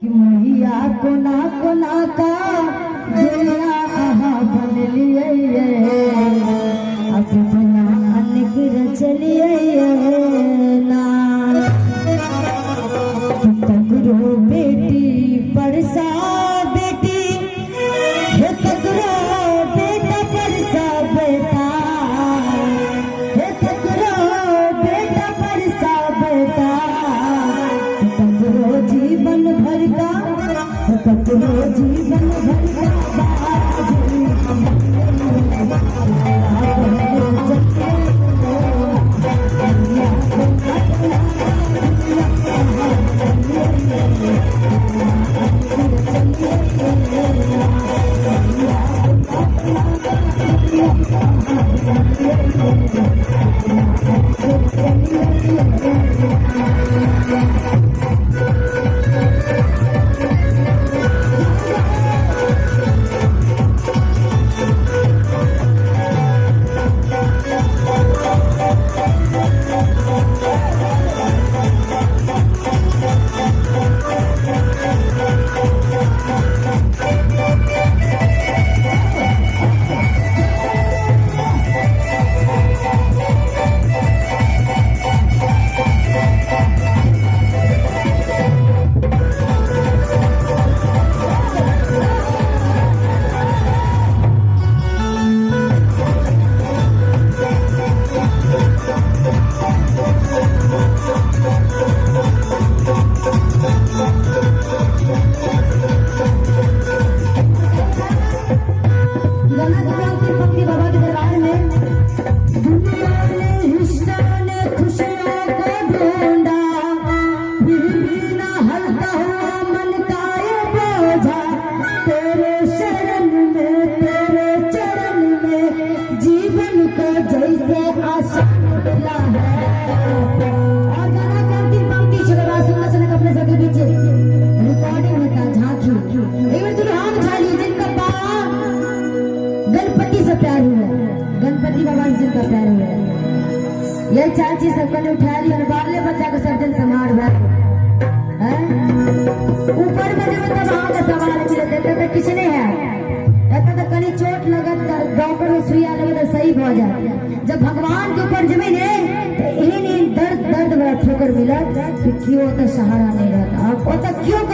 मैया कोना कोना का जिया आहा बन लिए अब बना अनगिर चलिए ना तकरो बेटी परसा बेटी हे तकरो बेटा परसा बेटा हे तकरो बेटा परसा बेटा तकरो जीवन भर का तकरो जीवन भर का गणपति बाबा जिनका प्यार हुआ ये चार चीज सबको ने उठा ली और बारले बच्चा को सब दिन संभाल रहा है ऊपर में जो तब वहां का सवाल मिले देते तो किसी ने है ऐसा तो कहीं चोट लगत डॉक्टर में सुइया लगे तो सही हो जाए जब भगवान के ऊपर जमीन है तो इन दर्द दर्द बड़ा ठोकर मिला कि क्यों तो सहारा नहीं रहता वो तो क्यों